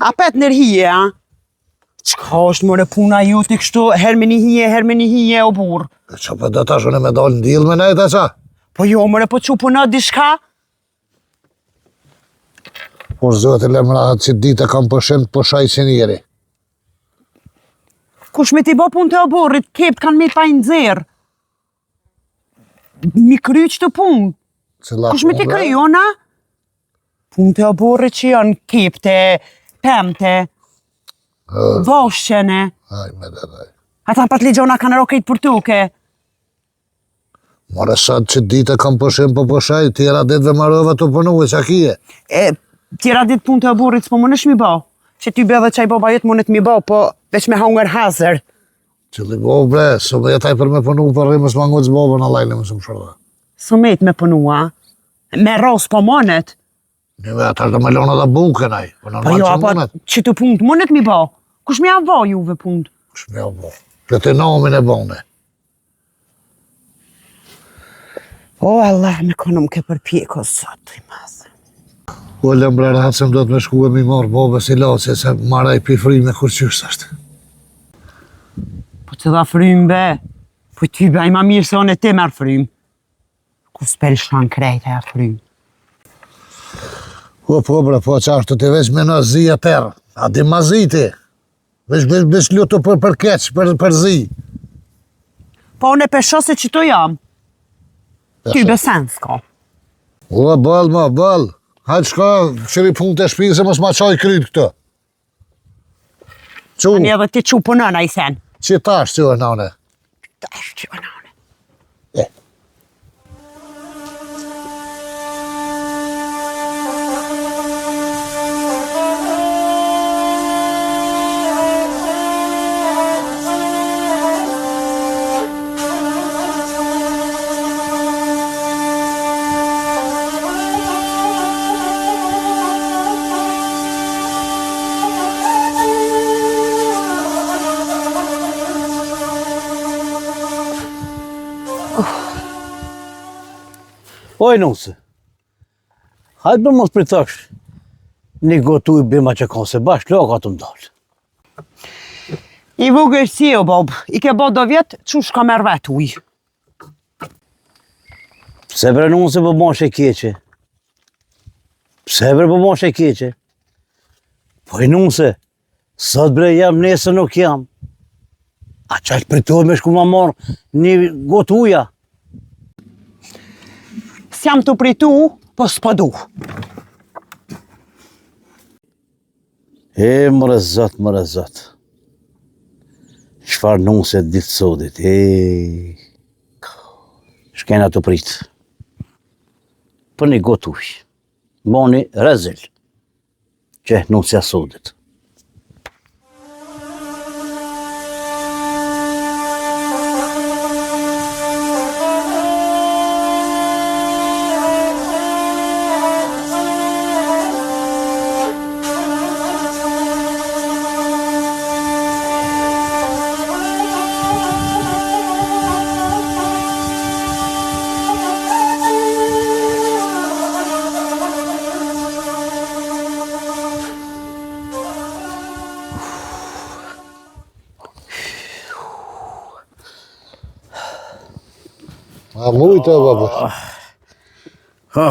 Apet nërhije, a? Qka është more puna ju t'i kështu, her me një hije o burë? Qa për do tash unë me dalë në dilë me nejtë, qa? Po jo, more po që puna dishka? Por zote lemrahat që dite kam përshem të përshaj që njeri. Kush me t'i bo pun të o burrit, kept kanë me taj në zerë. Mi kry që të pun. Kush me t'i kry, ona? Pun të o burrit që janë kepte, pemte, voshqene. Aj, me dhe dhe. Ata pat ligjona kanë rokejt për tuke. More sot që dite kam përshem për përshaj, tjera ditëve marova të punu e qa kije. Tjera ditë pun të o burrit s'po më nësh mi bo. Që ty be dhe qaj boba jetë mundet mi bo, po veç me hangër hazër. Qëlli bo bre, së me jetaj për me punu për rrimës mangut zbobën a lajle më së më shërda. Së me me punua, me ros po monet. Njëve atash dhe me lona dhe buke naj. Po jo, apo që të punë mundet mi bo. Kush mi avo juve punë? Kush mi avo? Për të nomin e bone. O, Allah, me konëm ke përpjeko sot i mazë. O, lëmbra ratësëm do të me shku e mi marë bobës i lace, se maraj pi fri me kur qysh ashtë. Po të dha frymë be, po ty be, i ma mirë se onë e ti merë frymë. Ku s'peri shanë krejt e frymë. O, po bre, po qashtu ti veç me në zi e terë, a di ma zi ti. Veç lutu për keq, për zi. Po unë e pesho se që tu jam. Ty be sen s'ka. O, bal ma, bal. Hajtë shka, qëri punë të shpinë se mos ma qaj kryt këtë. Qu? Ani edhe ti qu punën a i sen. Që tash që e nane? Tash që e nane. Oj, nusë, hajtë për mos pritash, një gotu i bima që kanë se bashkë, loka të ndalë. I vugër si o, Bob, i ke bo do vjetë, qush ka merë vetë uj. Pse bre nusë për moshe keqe? Pse bre për moshe keqe? Po i nusë, sot bre jam, nesë nuk jam. A qajtë pritohet me shku ma marë një gotë uja? S'jam të pritu, po s'po du. Mëre zot. Qfar nuse ditë sodit, shkena të pritë. Për një gotë uj, moni rezil, që nusja sodit. A mujtë e babë?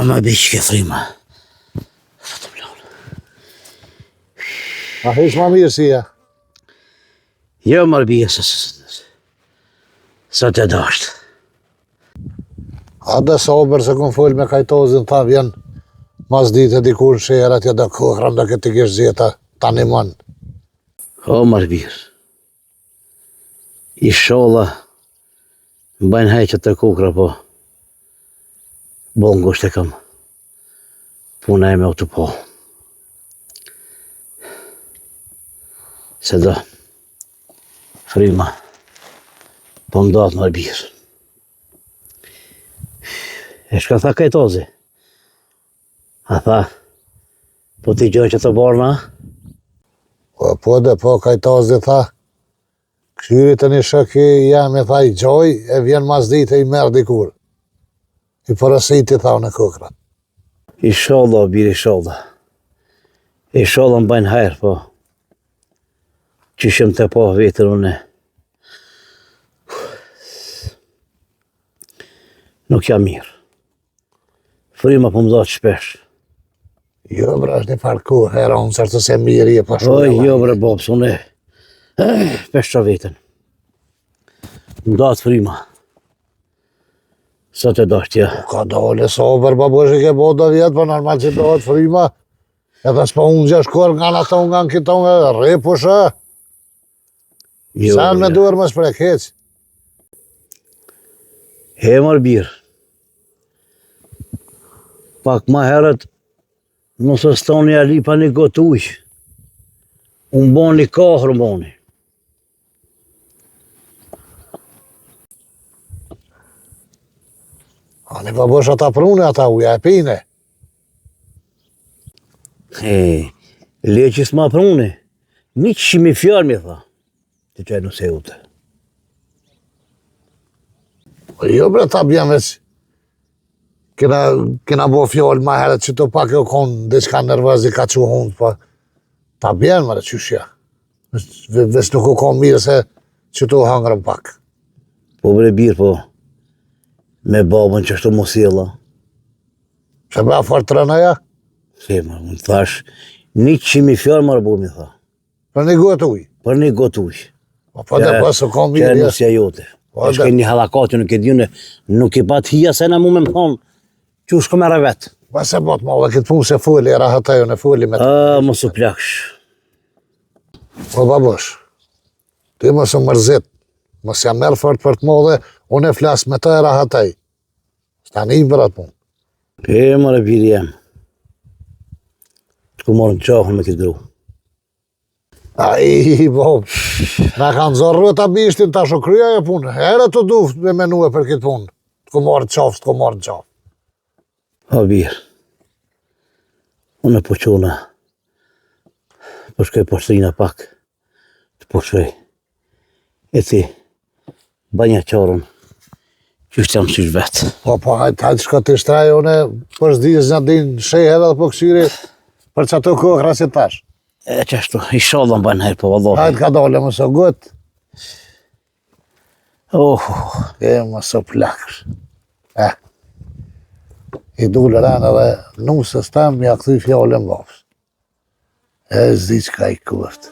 Ma biqke frima. A hish ma mirë si ja? Jo, marë bje, sa të dashtë. A dhe sober se kun full me kajtozin, ta vjen mas dite dikur në shërët, ja dhe kohërën dhe këtë kish zjeta, ta një mënë. O, marë bje. I shola, mbajnë heqët të kukra, po bon ngusht e kam. Puna e me o të po. Se do, frima, po ndatë marë bje. E shka tha kajtozi? A tha, po ti gjoj që të borma? Po dhe po kajtozi tha, këshyrit e një shëki jam e tha i gjoj, e vjen mas dite i merë dikur. I përësit i tha në kukrat. Inshallah, bir inshallah. Inshallah më bajnë hajrë, po. Qishëm të po vetër une. Nuk jam mirë. Frima po më do të shpesh. Jo, bre, është një farku, hera unë sërë të se mirë je pa shumë. Jo, bre, bobës, une. Pesh qa vetën. Më do të frima. Sa të do shtja. Ka dole, sober, babush i ke bo do vjetë, për normal që do të frima. Edhe s'pa unë gjashkor nga në tonë, nga në kiton, repusha. Sa me duher më shprek, hec. He mërë birë. Pak ma herët, nëse stoni a lipa një gotë ujë. Unë bon një kahrë boni. Ani babush ata prune ata uja e pine. Leqis ma prune. Një qimi fjallë mi tha. Të qaj nëse ute. Jo bre, ta bjem veç. Kena bo fjallë ma herët që të pak e konë diçka nervëzi ka që hundë, pa. Ta bjem mërë qyshja. Veç nuk u konë mirë se që të hangrëm pak. Po bre birë, po. Me babën që shtu mosjela. Se ba fort të rënaja? Se më thash, një qimi fjallë marë burë mi tha. Për një gotë ujë. Për një gotë ujë. Po dhe pas u konë mirë. Që nësja jote. Është një halakati nuk e djune, nuk i pat hija se në mu me më thonë, që shko me revet. Ma se bot ma dhe këtë punë se fuli, e rahataju në fuli me të. Mos u plaksh. Po babush, ty mos u mërzit, mos jam merë fort për të modhe, unë e flasë me të e rahataj. Sta një i bërat punë. Mërë biri jem. Të ku morën qahën me këtë gru. Ai, bob, na kanë zorru ta bishtin ta shokryja e punë. Herë të duft me menue për këtë punë. Të ku marrë qafë, të ku marrë qafë. O birë, unë e poqona, përshkoj poshtrina pak, të poshkoj. E ti, banja qarën, që është jam qysh vetë. Po, hajtë shka të shtraj, unë për zdijës një din shej edhe po kësyri për që ato kohë krasit tash. E qashtu, inshallah më bajnë herë, po vëllohi. Hajtë ka dole më së gëtë. E më së plaksh. I dule rana dhe nusës tam ja këthy fjallën vafës. E zdi qka i këft.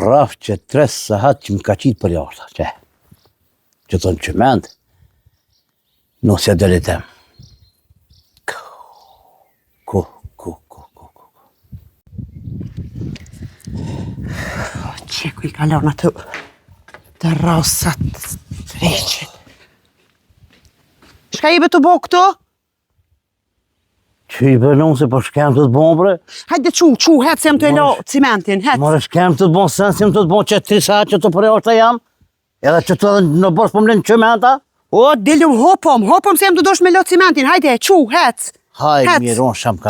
raf që 3 sahat që më ka qitë për jashtë, që thonë që mendë, nësja dëllit tem. Qeku i kalon atë të rasat të reqit. Shka i be të bo këto? Që i bënon se po shkem të të bon, bre? Hajde hecë jem të e lo cimentin, hecë. More shkem të të bon, sen si jem të të bon që 3 sahat që të për jashtë jam, edhe që të në bosh po mlenë qëmenta? O, dilum hopom se jem të dosh me lo cimentin, hajde, hecë. Hajde, miron sham ka.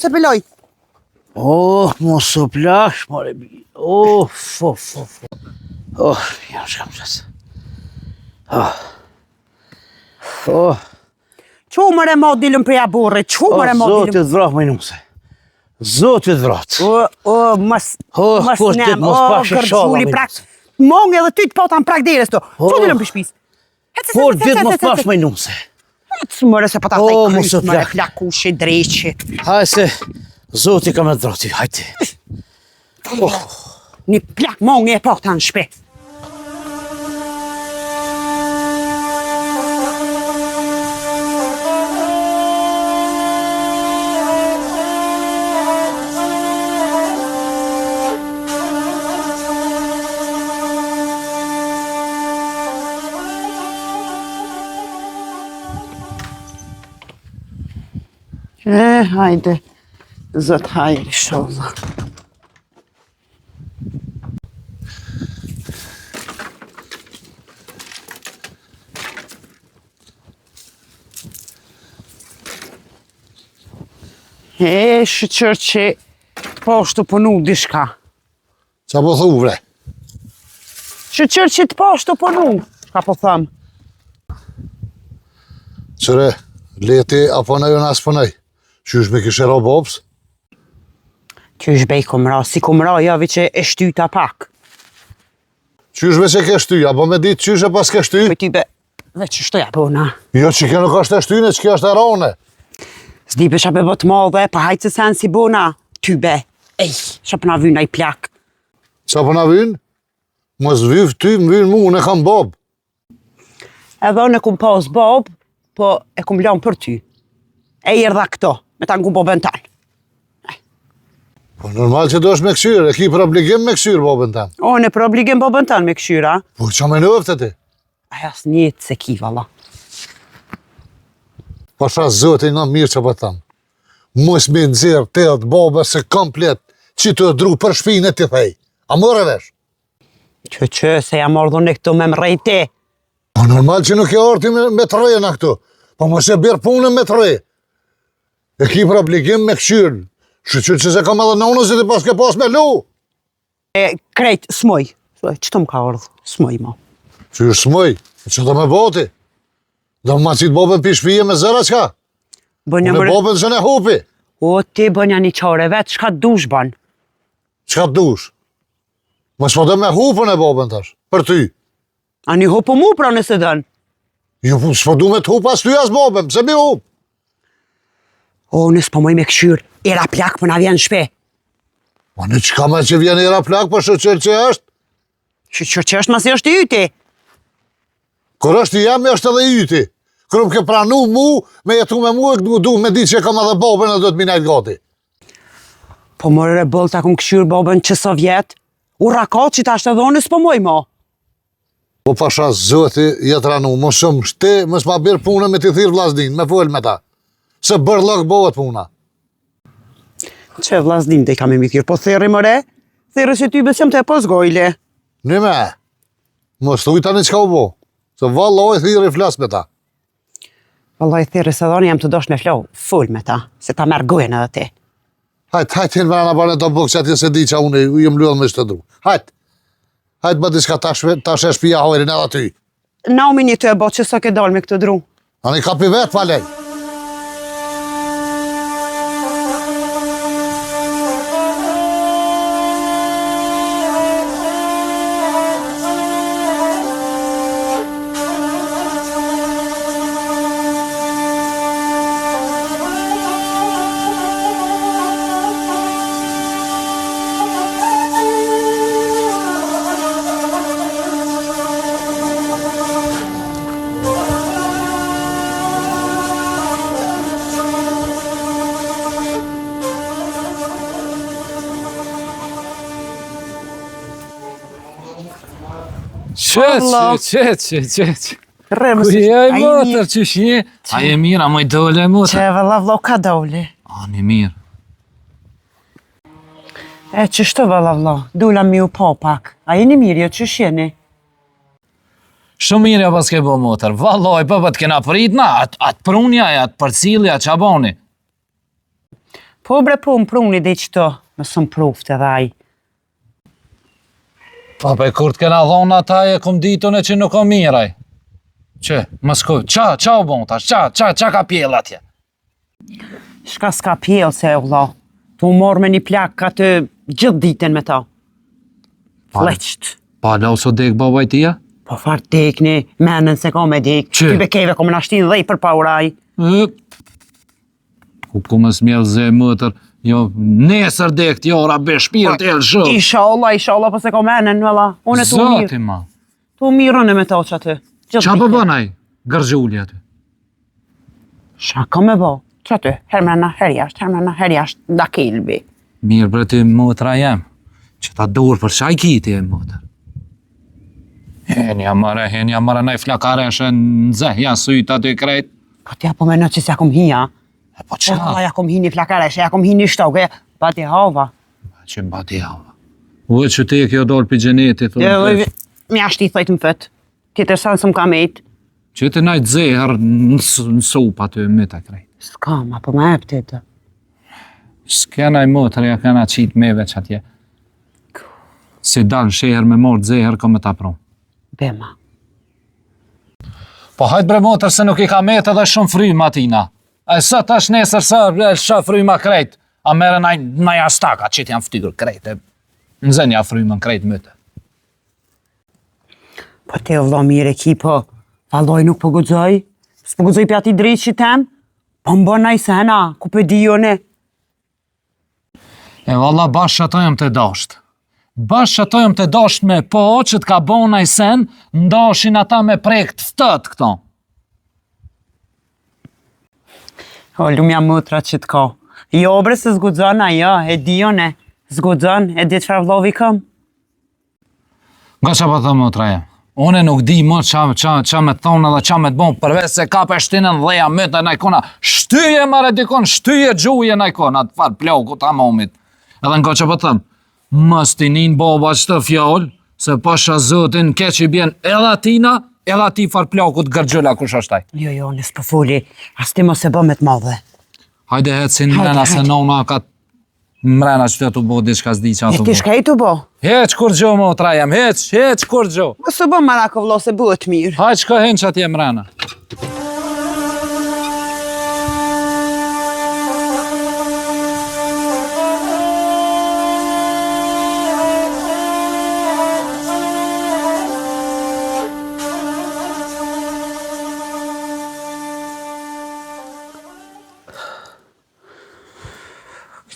Se pëlloj. Mos o plash, more bi. Miron sham qësë. Qo mëre ma dilëm preja borre, Zotit vrat më nuse. Zotit vrat. Mos nem, gërgjuli prak. Mong edhe ty të patan prak deres to. Qo dilëm për shpis? Por dit mos pash më nuse. Hecë mëre se pata taj kryt, mëre plakushi, dreqi. Hajde se, Zotit ka me drati, hajde. Një plak mong e patan shpet. Hajde, zot hajri sholla. Shqyqër që Po është të punu dishka. Qa po thu vre? Që të po është të punu. Ka po thëmë. Qëre, leti apo në jo nësë pënej? Qysh me kishe ro bobës? Qysh bej kumra, si kumra javi që e shtyta pak. Qysh me që ke shty, apo me ditë qysh e pas ke shty? Po ty be, dhe që shtoja bona. Jo që ke nuk është e shtyne, që ke është e rone. Zdi be shabe bot madhe, pa hajtë se sen si bona. Ty be, shabe na vyna i plak. Qa po na vynë? Mos vyv ty, më vynë mu, unë e kam bob. Edhe unë e kum pas bob, po e kum lanë për ty. E i erdha këto, me ta ngu bobën tanë. Po normal që do është me këshyrë, e ki për obligim me këshyrë bobën tanë. Unë e për obligim bobën tanë me këshyra. Po qa me nëftë ti? Aja së njëtë se ki, valla. Po shra zote nga mirë që po tamë. Mos me nëzirë të edhe bobë se komplet, që të dru për shpinë e ti thej. A mërë vesh? Që, se jam ardhën e këtu me më rejti. Po normal që nuk e orti me të rejë në këtu. Po mos e birë punën me të rejë. E ki për obligim me këshyrë. Që se kam edhe në unës e ti pas ke pas me lu. Krejt, smoj. Që të më ka ardhë? Smoj, ma. Që është smoj, që të me boti. Do më qitë bobën për shpije me zëra qka? Bënja Unë mërë... bobën që ne hupi. O, ti bënja një qare vetë, shka dush ban? Qka të dush? Mos po të me hupën e bobën tash, për ty. A një hupu mu pra nëse dënë? Jo, s'po du me të hup as ty as bobën, pse mi hup? O, nësë po moj me këshyrë, era plak për na vjen shpe. Po në qka me që vjen era plak për shëqër që është? Që është masi është i yti? Kër është i jam, është edhe i yti. Kërëm ke pranu mu, me jetu me mu, e du me di që kam edhe bobën e do të minajt gati. Po mërë e bëllë ta kum këshyrë bobën që sovjet, u raka që ta është edhe onës po moj mo. Po pasha zëti jetë ranu, më shumë shte, mës ma birë punën me t'i thirë vlasdin, me full me ta. Se bërë lëk bëhet puna. Që vlasdin të i kam i mikirë, po theri mëre, theri që ty besem të e pos gojle. Një me, mos thuj tani qka u bo, se valloj thirë i flas me ta. Vallaj theri se dhoni jam të dosh me flow, full me ta, se ta merë gojnë edhe ti. Hajt hinë me në bërë të bukë që ati se di që unë jem lullë me shtëdru. Hajt më diska ta shesh pija hojrin edhe ty. Naumi një të e bo që sa ke dal me këtë dru. Ani kapi vetë falej. Qeq. Rëmë Ku si... je motër që shje? A je mirë, a moj dole motër? Që valla vlo ka dole. A një mirë. E që shtë valla vlo, dula mi u po pak. A jeni mirë, jo që shjeni? Shumë mirë ja pas ke bo motër. Valloj, pëpët kena prit na, atë prunja e atë përcilja që aboni. Po bre po më pruni dhe qëto, më sëm prufte dhe aj. Pa kur të kena dhonë ata e kom ditun e që nuk o miraj. Që, më s'ku, qa u bon tash, qa ka pjell atje? Shka s'ka pjell se vlo, tu morë me një plak ka të gjithë ditën me ta. Fleqt. Pa lau so dek babaj tia? Po farë dekni, menën se ka me dek. Që? Ty be keve kom në ashtin dhej për pauraj. Ku më smjell ze mëtër, jo, nesër dekt, jo, rabe shpirt e lëshë. Ishallah, po se ka menën, valla. Unë e tu mirë. Zoti ma. Tu mirën e me ta që aty. Qa po bënaj, gërgjulli aty? Shaka me bo. Që aty, hermena, her jashtë, da kelbi. Mirë bre ty mëtra jem, që ta dur për qaj kiti e mëtër. Henja mërë, nej flakareshe në zehja syta ty krejt. Po t'ja po me në që s'ja kom hija. E po Po qa? ja kom hi një flakareshe, ja kom hi një shtoke, pa t'i hava. Që mba t'i hava. Ue që ti e kjo dollë për gjenetit. Mi ashtë i thojtë më fëtë. Ti të sanë së më kamejt. Që ti najtë zehër në supa ty më të krejt. S'kam, apo me epte të. S'kena i motër, ja kena qitë meve që atje. Si dalë sheher me morë zeher, ka me ta pru. Bema. Po hajtë bre motër se nuk i ka metë edhe shumë fryma atina. E sot tash nesër sa fryma krejt. A mere naj astaka që t'jam ftyrë krejt. Nëzënja frymën krejt mëte. Po te vëlla mire ki, po valloj nuk po guxoj. S'po guxoj për ati drejt që tem. Po më bën naj sena, ku për di jone. E valla bashkë ato jam të dasht. Bashkë ato jam të dasht me po që t'ka bon naj sen, ndashin ata me prekt ftët këto. O, lumja mëtra që t'ka. Jo, bre, se zgudzon ajo, e di jone. Zgudzon, e di çfarë vlovi kam. Nga që pa të motraje? Une nuk di më qa me thonë edhe qa me të bon, përveç se ka për shtinën dheja mëtë e najkona. Shtyje mare dikon, shtyje gjuje najkona, atë farë ploku ta momit. Edhe nga që pa thëmë, mës tinin baba që të fjollë, se pasha zotin keq i bjen edhe atina, edhe ati farë ploku të gërgjula kush është taj. Jo, nësë po foli, as ti mos e bë me të madhe. Hajde hetë si në mrena se nona ka mrena që të të bo diçka s'di që E atë ti bo. shka i të bo? Heq kur gjo më trajem, heq kur gjo. Mos e bë marako vlo se bëhet mirë. Hajde që ka hen që atje mrena.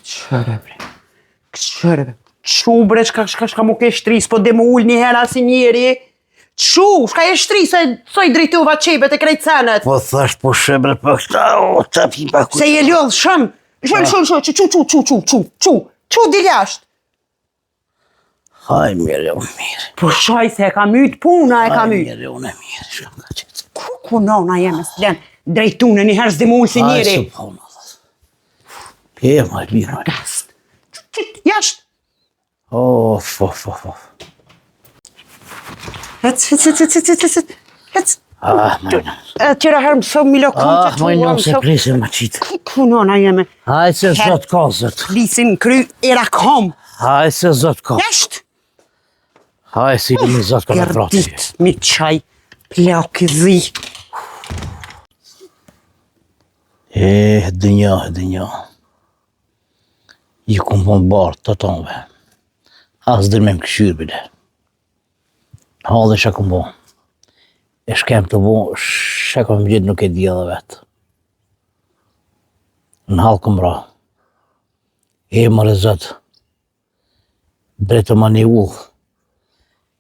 Qëre bre. Qëre bre. Qu bre, shka mu ke shtris, po dhe mu ull një hera si njeri. Qu, shka e shtris, soj drejtuva qebet e krejt senet. Po thash po shebre për këta, o, ta pipa ku... Se je ljoll shumë. Qu diljasht. Haj mirë, unë mirë. Po shaj se e ka myt puna, e ka Haj myt. mirë, unë mirë, shumë ka qëtë. Ku nona jeme s'len drejtune një herë s'di mu ull si njeri. Haj, së pona, dhe. E, ma mirë, ma. Jasht. Of. Hec. Ah, majnë. Tjera herë më thëmë milo kom Ah, majnë, se presin ma qitë. Ku nona jeme. Haj, se zot ka, zot. Lisin kry era kom. Haj, se zot ka. Jasht. Haj, si një zot ka në vrati. Gerdit, mi qaj, plak i zi. Dënja. I ku më barë të tonve. As dhe me më këshyrë, bile. Halë shë këmë bo. E shkem të bo, shë këmë gjithë nuk e di edhe vetë. Në halë këmë ra. E më rezët. Drejtë më një ullë.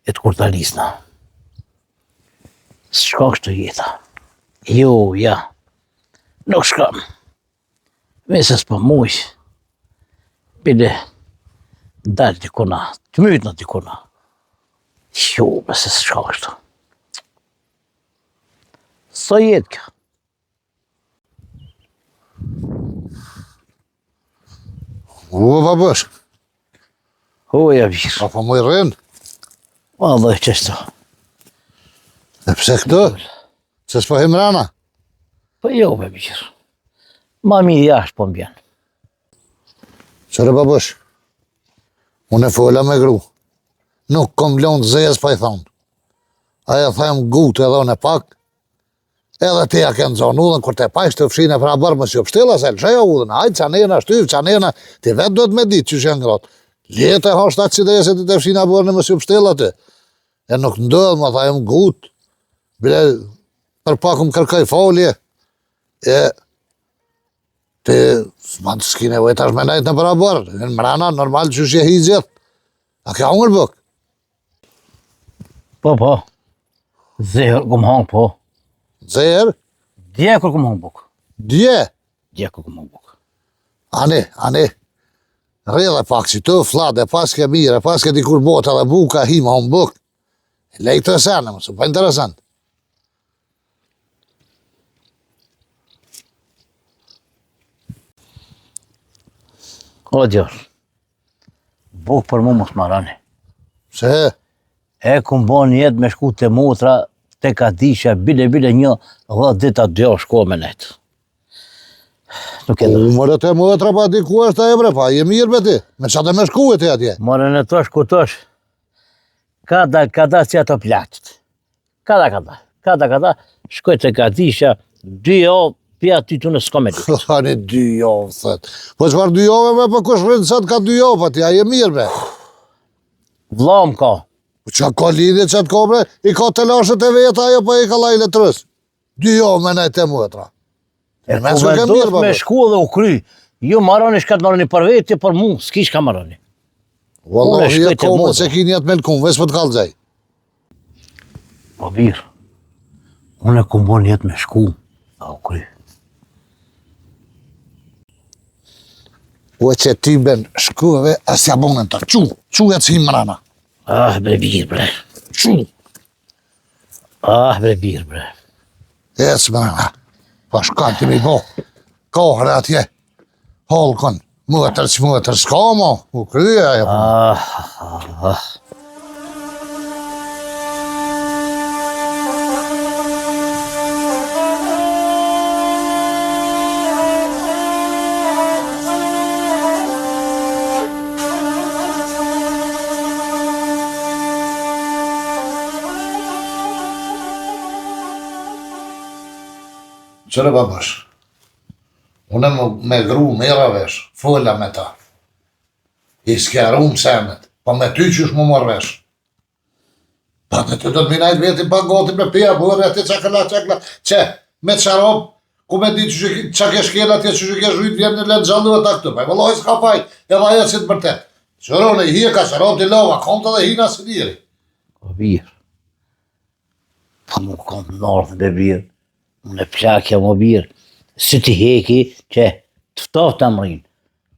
E të kur të alisna. Shka kështë të jeta. Jo, ja. Nuk shkam. Mesës për mujë. Bile. Dalë dikona. Të mytë në dikona. Jo, mëse shka kështë. Sa jetë kjo? U, babësh, Hoja virë. apo më i rrinë? Ma dhe qështë. E pse këtu? Se s'po him rana? Po jo, be virë. Ma mirë jashtë po m'bjen. Qëre babësh, unë e fola me gru. Nuk kom lonë të zejes pa i thonë. Aja them gutë edhe unë e pak. Edhe ti ja kënë zonë udhën, kur te pajsh të fshine pra bërë më si opshtila, se lësheja udhën, hajtë qanena, shtyf, qanena, ti vetë duhet me ditë që shenë gratë. Ljetë e hashtë atë që dhe se ti te fshine bërë në më si opshtila ti. E nuk ndodhë, më thajem gutë. Bile, për pak më kërkaj folje. E, ti, s'ma të s'ki nevoj tash me nejtë në pra bërë. Në mrana, normal që shje hi gjithë. A ka unger bëk? Po. Zehër këmë hangë po. Zeher? Djekur këmë hangë buk. Dje? Djekur këmë hangë buk. Ani. Rrëdhe pak që të flade, pas ke mire, pas ke dikur bota dhe buka hima unë buk. Lejtë të sene, më super interesant. O djërë. Buk për mu mos marani. Se? E këmë bo një jetë me shku të motra, te ka disha, bile një 10 dita 2 shko me netë. Nuk e do. Mërë të mëtra pa di ku është e bre, pa je mirë me ti. Me qatë me shku e ti atje. More në tosh ku tosh. Kada si ato plaçt. Kada. Shkoj të Katisha, 2 javë, pja ty të në s'ka me ditë. Thani 2 javë, thët. Po çfarë 2 javë me për kush rrinë sot ka 2 javë, pa ti, a je mirë me. Vlla më ka. Qa ka lidhje që të ka bre, i ka të lashët e veta, ajo pa i ka lajle të rës. 2 javë me nejtë e mëtra. E ku vendos me shku dhe u kry. Ju marroni shkat marroni për veti, për mu, s'ki shka marroni. Wallahi e kome se kini atë me lkum, veç për të kalëzaj. Po birë, unë e ku bon jetë me shku, a u kry. U e që ty ben shkuve, asja bonën të qu e të si mrana. Ah, bre birë, bre. Qu. Ah, bre birë, bre. E së mrana. Pa shka të mi bo, kohre atje, holkon, mëtër që mëtër, s'ka mo, u kryja e po. Ah. Qërë babash, unë me gru mira vesh, fola me ta. I s'kjaru më semet, pa me ty qysh më marrë vesh. Pa me ty do të minajt veti pa gati me pia, bërë ati qakala, që me qarop, ku me di që ke shkela tje që ke zhujt vjen në letë gjallu e ta këtu, pa i vëllohi s'ka fajt, edhe ajo si të bërtet. Qërone i hie ka qarop t'i lova, kom të dhe hina së njëri. Po birë. Pa mu kom në ardhë dhe birë. Unë e plakja më birë, si ti heki që të ftoftë të mërinë.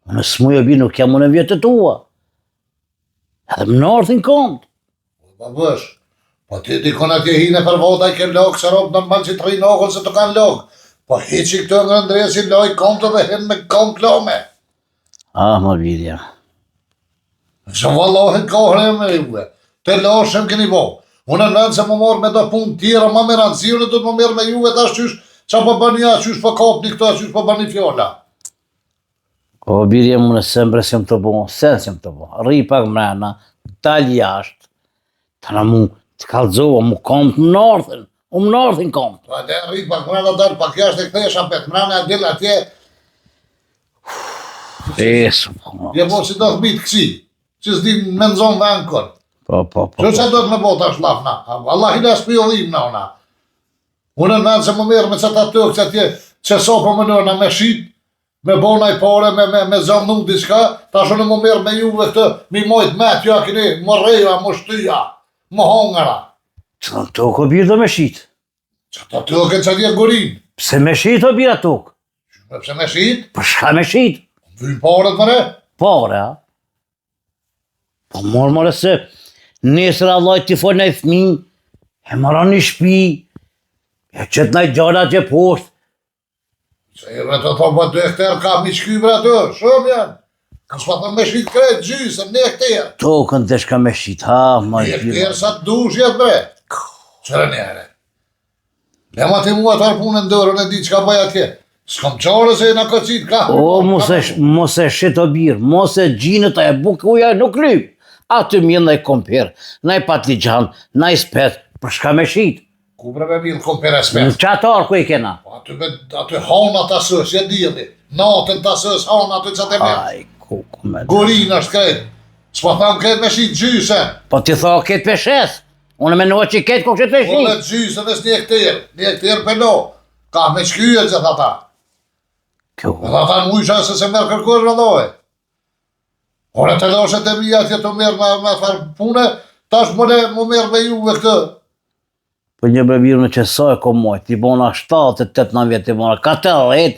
Unë s'muj e birë nuk jam unë e vjetë të tua. Edhe më nërthin kontë. Babësh, po ti dikon atje hine për vota i ke logë, që ropë normal që të rinë okën se të kanë logë. Po hiqi këto nga ndresi lojë kontë dhe hen me kontë lome. Ah, më birë jam. Që vallohen kohre me juve, të lashem keni bo. Unë në rëndë se më morë me do punë tjera, ma me rëndësi, unë do të më merë me juve tash qysh, qa po bënia, qysh po kapni këto, qysh po bëni fjolla. O birë jam unë sembra sem të bo, sen sem të bo. Rri pak mrena, dal jashtë, të në mu të kalzova, mu kom të më nërthin kom. Pa dhe rrit pak mrena dalë, pak jashtë e këthesha pet, mrena e dillë atje, Esu, po. je po si do të bitë kësi, që s'di me nëzon venkër. Po. Që që do të me bota është lafna? Allah i nësë pjollim në ona. Unë në nënë se më merë me qëta tëkë që atje që so për më nëna me shqit, me bona i pare, me zonë nuk diska, ta shë në më merë me juve këtë, mi mojt me t'ja kini, më reja, më shtyja, më hongara. Që në tokë o birë do me shqit. Qëta tëkë që atje gorin. Pse me shqit o birë tokë? Pse me shqit? Për shka me shqit? Vynë paret më re? Pare, a? Po morë se nesër Allah t'i folë në i fmi, e marra një shpi, e qëtë në i gjalla që poshtë. Se i me të thonë për 2 hektar ka mi qky bre atë, shumë janë. Ka s'pa thëmë me shqit krejt gjysë, 1 hektar. Tokën të shka me shqit, ha, ma i 1 birë. hektar sa të dush jetë bre. Qërë njere. Lema ti mua të harpunën dërën e di që ka bëj atje. S'kom qare se në këcit ka. O, mos e shqit o birë, mos e gjinët a e bukë uja nuk lypë. Aty mjën në i komperë, në i patligjan, në i spet, për shka me shqit. Ku bre me milë kompere spet? Në qatarë ku i kena? Aty hona të asës, je dili. Natën të asës, hona aty që të me. Aj, ku me... Gorin është krejt. S'pa thamë krejt me shqit gjyse. Po ti tha ketë peshes, unë me nëve që ketë ku që të Po shqit. dhe gjyse dhe s'një hektar. 1 hektar për no. Ka me shkyjet që tha ta. Kjo, Dhe tha ta në ujqa se merë kërkosh në dojë. Ore të loshet e mija që të merë me farë pune, tash më merë me juve këtë. për një brebirë me qesoj ko mojt, ti bona 7-8 vjetë, ti bona 40,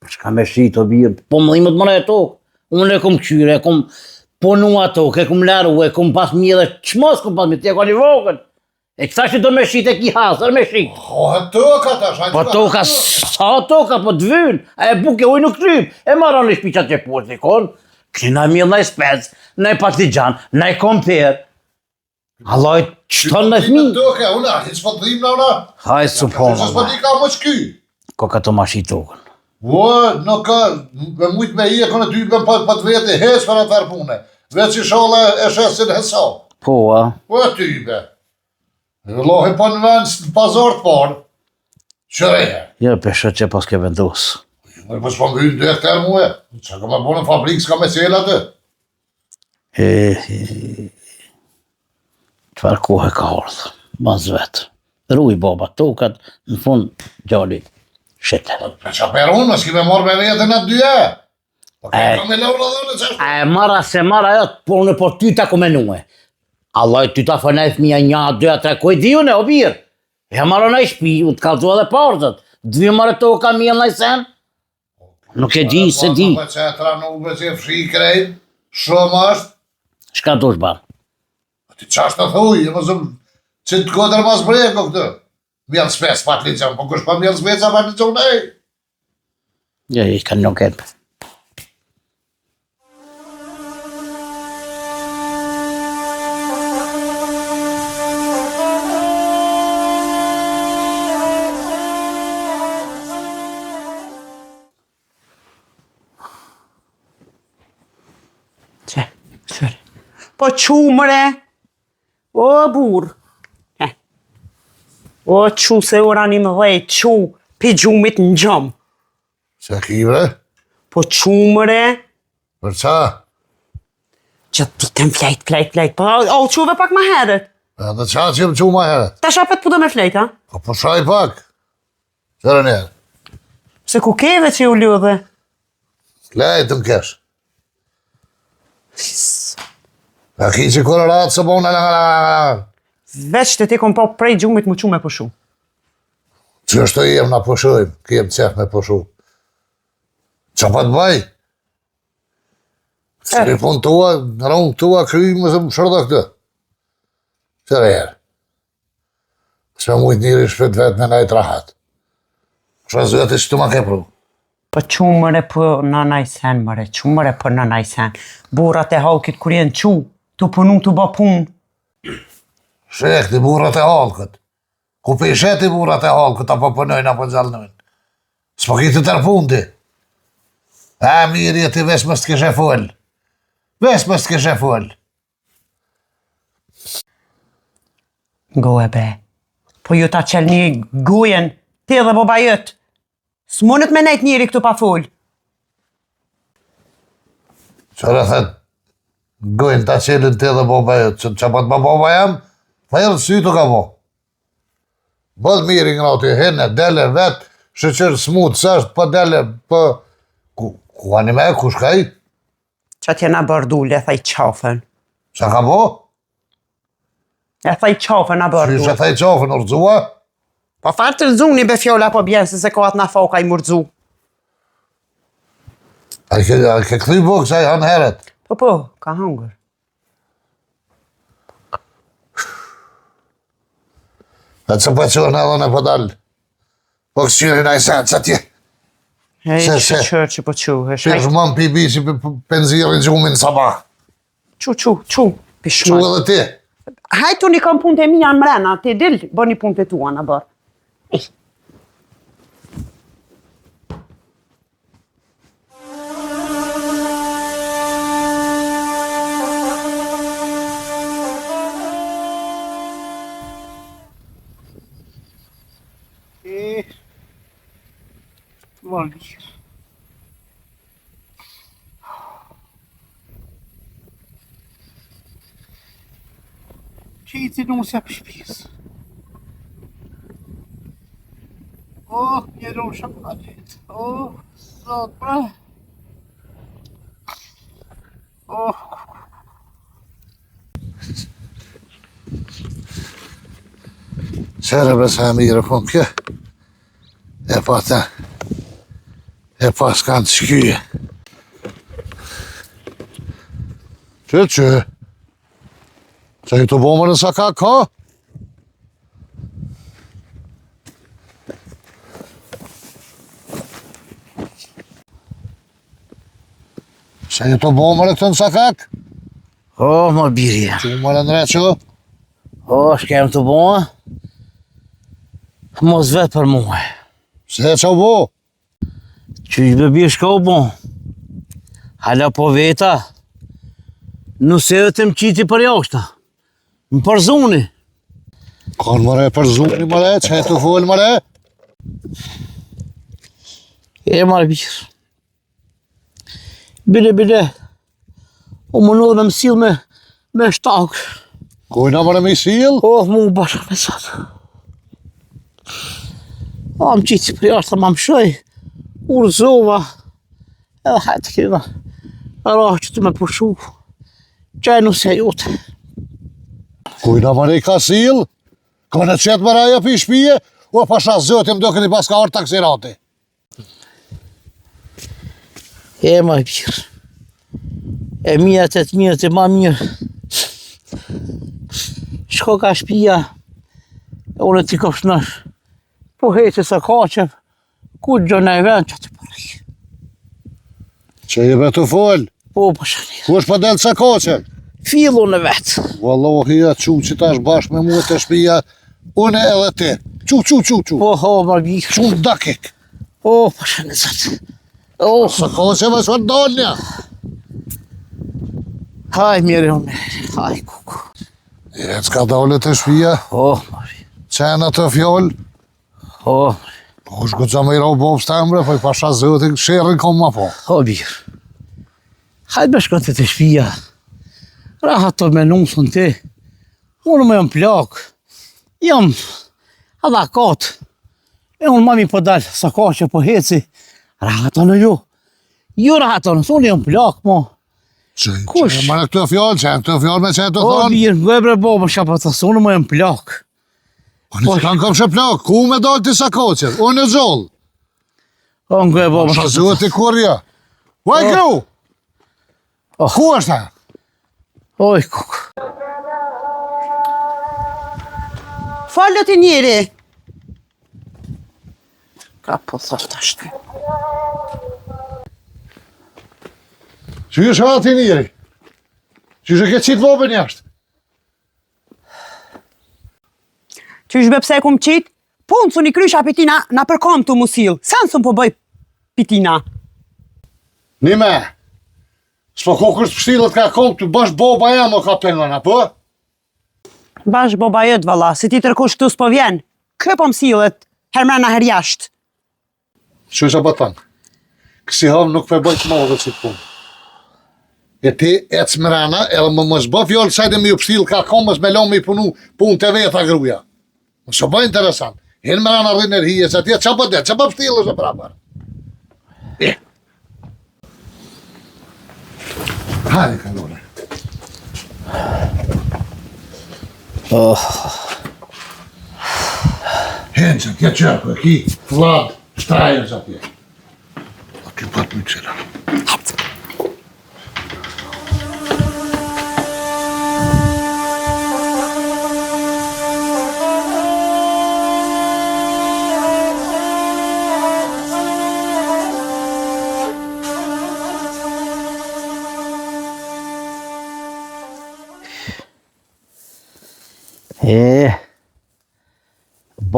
për shka me shqit o birë, po më dhimët mëre e tokë, unë e kom qyre, e kom ponu ato, e kom laru, e kom pas mjë dhe qmos kom pas mjë, ti e ka një vogën, e këta që do me shqit e ki hasër me shqit. Kohe toka tash, hajtë Po toka, sa toka, po të vynë, a e buke uj nuk kryp, e maron një shpiqat që poshtë i konë, këna mjë në i spec, në i patligjan, në i komper, Allah qëton në fmi. Toke, unë, a që s'po të dhim në una? Hajë supona, Që s'po t'i ka më qky? ko ka të ma shi tokën. Nuk ka, me mujt me i e kënë ty për të vete, hes për atë pune. Veç i shola e shesin hesa. Po, a? Po ty be. Lohe po në vend në pazar të parë. Qëreje. Jo, pesho që pas ke vendos. Më pas po më hynë 2 hektar muhe. Që ka me bo në fabrikë, s'ka me cela të. Qëfar kohë ka ardhë, mas vetë. Ruj baba tokat, në fund gjalli shete. Për që peron, më s'ki me marrë me vetën atë 2 e. Po ka me laura dhe në qashtë. Mara se mara jo, por në por ty ta komenue. Allah ty ta fënej fëmija 1, 2, 3, koj diju ne, o birë. Ja marrë në i shpi, u të kalzua dhe partët. 2 marrë toka mjën në i sen. Nuk e di, se di. Po që e tra nube që e fshi krejt, shumë është. Shka do shbarë? Ti qashtë të thuj, e më zëmë, që të kodër mas breko këtë. Mjellë spes pat liqëm, po kush pa mjellë speca pat liqëm, nej. Ja, i kanë nuk e për. Qëre. Po qu mëre. O burë. O qu se ora 11, qu pi gjumit në gjëm. Se ki bre? Po qu mëre. Për qa? Që ditën flejt. Po o quve pak ma herët. Dhe qa që më qu ma heret? Ta shapet pudo me flejt, ha? Po shaj pak. Qërë njerë? Se ku keve që u ljudhe? Lejtë në kesh. A ki që kërë ratë së bonë Veç të ti kom po prej gjumit më qu me pushu. që është të jem në pushojmë, kem cef me pushu. Qa pa të baj? Që pun tua, në rongë tua, kry më zë më shërda këtë. Qërë herë. Që mujtë njëri shpet vetë me najtë rahat. Shë zëtë që të ma ke pru. Po qu mëre për në najsen, mëre, qu mëre për në najsen. Burat e haukit kur jenë qu, të punu të ba punë. Shek, të burat e halkët. Ku pe i sheti burat e halkët, apo pënojnë, apo gjallënojnë. S'po ki të tërpun ti. Mirë jeti vesh më s'keshe full. Vesh më s'keshe full. Goe be, po ju ta qel një gujen, ti dhe boba jëtë. S'munët me nejt njëri këtu pa full. Qërë thët, gojnë ta qelin ti dhe boba jëtë, që pa të ba boba jam, pa jelë sy të ka bo. Bëllë mirë nga ti, hene, dele, vetë, shëqërë smutë, sashtë, pa dele, pa... Ku ani me, ku shkaj? Që t'jena bërdull, e thaj qafën. Qa ka bo? E thaj qafën a bërdull. Që thaj qafën, urzua? Po farë të rëzuni be fjolla po bjenë, se kohat na foka i mërzu. A ke këthy bo, kësaj hanë heret? Po, ka hangër. E që pa qërën edhe në pëdal. Po kësqyri na i sen, që tje? Hej, Se. qërë që po qu, Pish më pi bici penzirin gjumin sabah. Qu, Qu pishman. edhe ti. Hajtu një kam punë të mija në mrena, ti dil, bë një punë të tua në bërë. Qejtë nuk se për shpis. Një nuk shakalit. Zot, pra. Qërë besa e mirë, po më kë. E pa ta. E pa s'kanë të shkyje. Që? Që i të bomër në saka ka? Që i të bomër e këtë në sakak? O, më birja. Që më në që? O, shkem të boa. Mos vetë për muhe. Se që bo? Qysh bebi shka u bon? Hala po veta. Nëse edhe të më qiti për jashta. Më përzuni. Kanë mëre për zuni mëre, që e të folë mëre? E marë birë. Bile. O më nëllë me mësil me shtakë. Kujna mëre me sil? Mu bashkë me satë. Më qiti për jashta, më shoj. Urzova. Edhe hajtë kina. Arahë që të me pushu. Qaj nëse jote. Kujna mëre i ka sil? Ka në qetë mëraja për i shpije? O pasha zëtim do këti pas ka orë taksirati. E ma birë. E mjët e ma mirë. Shko ka shpia. E unë t'i kopshnash. Po hejtë sa kaqem. Ku gjona e vend që t'i përri. Që i be të folë? Po shani. Ku është për delë sa kache? Fillu në vetë. Wallohi ja që tash bashkë me mua të shpija, une edhe ti. Qu. Po ma birë. Qu dakik. Po shani zëtë. Sa kache me së ndalnja. Haj mirë unë. Haj kuku. E s'ka dole të shpija, Ma birë. qenë të fjollë. Po është këtë me i rau bobë stembre, po i pasha zëtin shërën kom ma po. Birë. Hajtë me shkote të shpia. Rahat të me nusën ti. Unë me jam plak. Jam adha katë. E unë mami po dalë sa ka që po heci. Rahat të në ju. Ju rahat të nësë, unë jam plak mo. Kush? Që e këtë fjallë me qenë të thonë. Birë, gëbre bo më shapa të së, unë me jam plak. Po në që kanë kom shë plak, ku me dalë të sa kache? Unë e zollë. Unë gëbre bo më Shë shapa të zëti kurja. Vaj gru! Ku është ta? Oj, kuk. Falë të njeri. Ka po thot ashtë. Që është ati njëri? Që është ke qitë vobën jashtë? Qysh be pse e kum qitë? Po në suni krysha pitina na përkom të musil. Sen sën po bëj pitina. Nime, s'po kokës pështilët ka kom të bash boba jam o ka pengana, po? Bash boba jët valla, se ti tërkush këtu s'po vjen. Kë po msillet, hermena her jashtë. Që është a batan? Kësi ham nuk për bëjt ma dhe që të punë. E ti ecë mrena, edhe më mos bë fjollë sajde me ju pështilë ka kom, mos me lo me i punu punë të veta gruja. Më së bëj interesant. Hinë mrena rrinë e rhije, që ti e që për det, që për pështilë është e prapar. Hajde, kalore. Hinë që kje qërë, ki, Vlad, shtrajën që atje. A ty pat më qëra.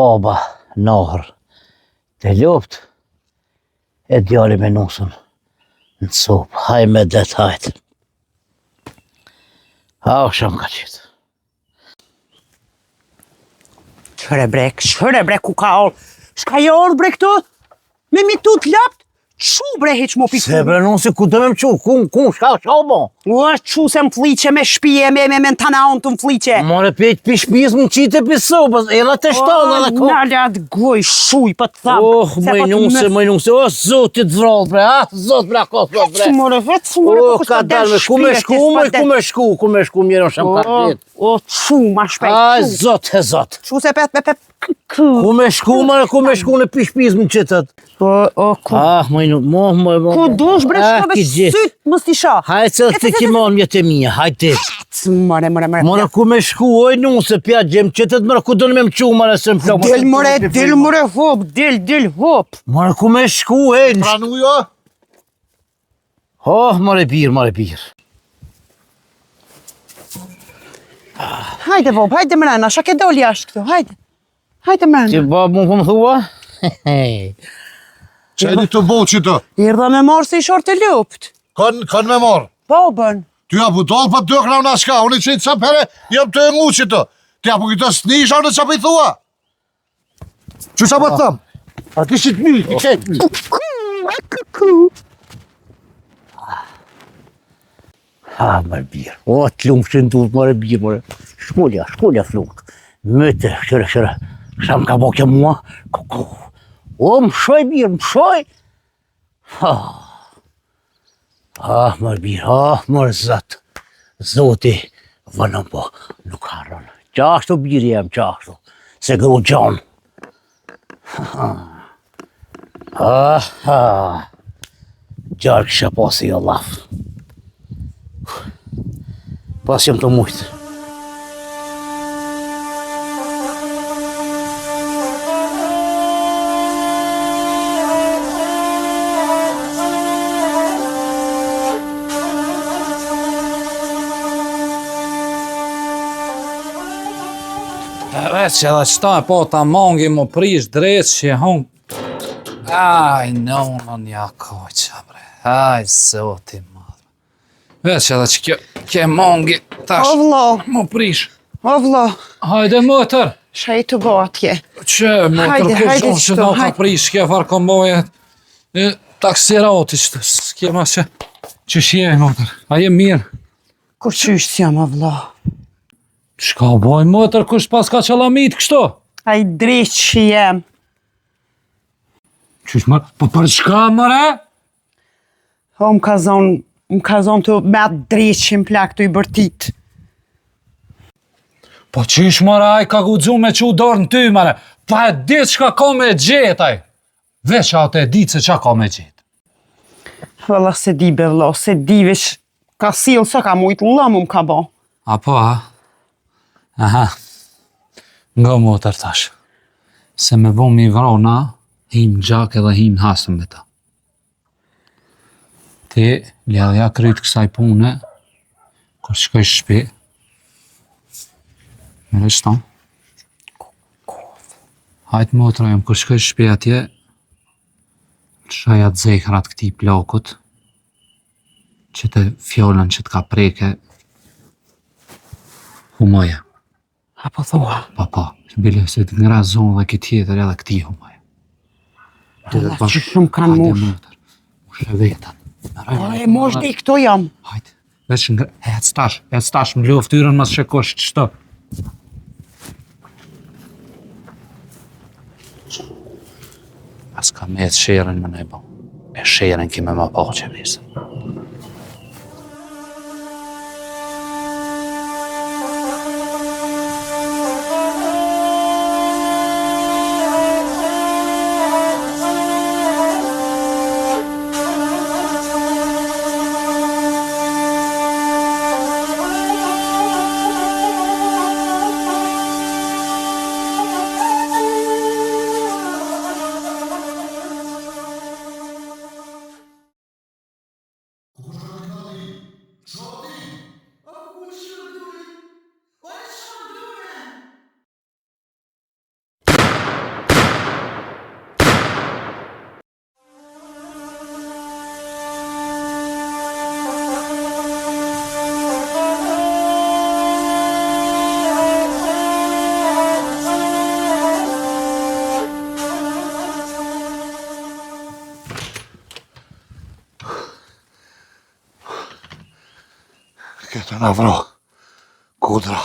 Baba, nahër, të lupt, e djali me nusën në sopë, haj me det hajtë. Ha, o shumë ka qitë. Qëre brek, ku ka orë? Shka je orë brek të? Me mi tu t'lapt? Qu bre heq mo piku? Se bre nusë, ku të me më qu, ku, shka o bo? O, qu se më fliqe me shpije, me tana onë të më fliqe. More pejt për shpijës më qitë për sopës, e la të shtonë edhe ko. Nale atë goj, shuj, për të thamë. Mëj nusë, o, zotit vrallë bre, zot bre, ko, zot bre. Vetë more, O, ka dalme, ku me shku, mjerë në shumë ka qitë. O, qu, ma shpejt, Aj, zot. Qu se pet, Ku me shku në për shpijës më qitët. O, ku? Ku dush bre, shkove sytë, mës t'i sha. Hajtë se të kimon mjetë e mija, hajtë. More. More ku me shku, oj nusë, pja gjem qëtët, more ku do në me më qu, more se më plok. Del more, hop, del, hop. More ku me shku, Pranu jo? More birë. Hajde, Bob, hajde mrena, shak e doli ashtë këtu, hajde. Hajde mrena. Që babë më thua? Qeni të bo që të? Erdha me marë se i shorë të lupt. Kanë me marë. Babën. Ty apu dollë pa dëkna unë ashka, unë i qenë sa pere, jam të emu që të. Ty apu këto snisha unë që pa i thua. Që sa pa të thamë? A ti shi të mi, i ketë mi. Më birë. O, të lumë që në duhet më birë, më. Shkollja flukë. Mëte, shëre. Sa më ka bo kjo mua? O, më shoj birë, më shoj. Më birë, më rëzatë. Zoti, vënëm po, nuk harën. Qashtu birë jam, qashtu. Se gru gjonë. Gjarë kësha pasi jo lafë. Pas jam të mujtë. Veç edhe qëta e po ta mangi më prish drejt që hon. Aj, në nja koqa bre. Aj, zoti madhë. Veç edhe që kjo mangi tash O vlo, më prish. o vlo. Hajde mëtër. Shaj të bo atje. Që mëtër kur hajde gjonë që qëto, do ka hajde. prish kjo farë komboje. Taksirati që s'kema që shje mëtër. A je mirë. Kur qysh jam o vlo. Shka boj mëtër kush pas ka qalamit kështu? A i drejt që jem. Qysh mërë? Po për çka mëre? O, më ka zonë të me atë drejt që më plak të i bërtit. Po qysh mëre aj ka guxu me që dorë në ty mëre? Pa e ditë çka ka me gjetaj. Veç atë e ditë se qa ka me gjetë. Valla se di be vlo, se di vesh ka silë së ka mujtë lëmu më ka bo. Apo ha? Aha. Nga motër tash. Se me bo mi vrona, him gjak edhe him hasëm me ta. Ti, ledhja kryt kësaj pune, kur shkoj shpi, me reshton. Hajtë motra jem, kur shkoj shpi atje, shaja të zekrat këti plakut, që të fjollën që të ka preke, humoja. Apo thua. Po, bile se të ngra zonë dhe këtë tjetër edhe këti humoja. Valla që shumë kanë mush. Mush e vetën. E mosh dhe i këto jam. Hajde, veç nga, ec tash, më lëv tyrën mas shekosh qëto. As ka me të sherën më ne bo. E sherën kime ma po që visë. Këtë në vro, kudra.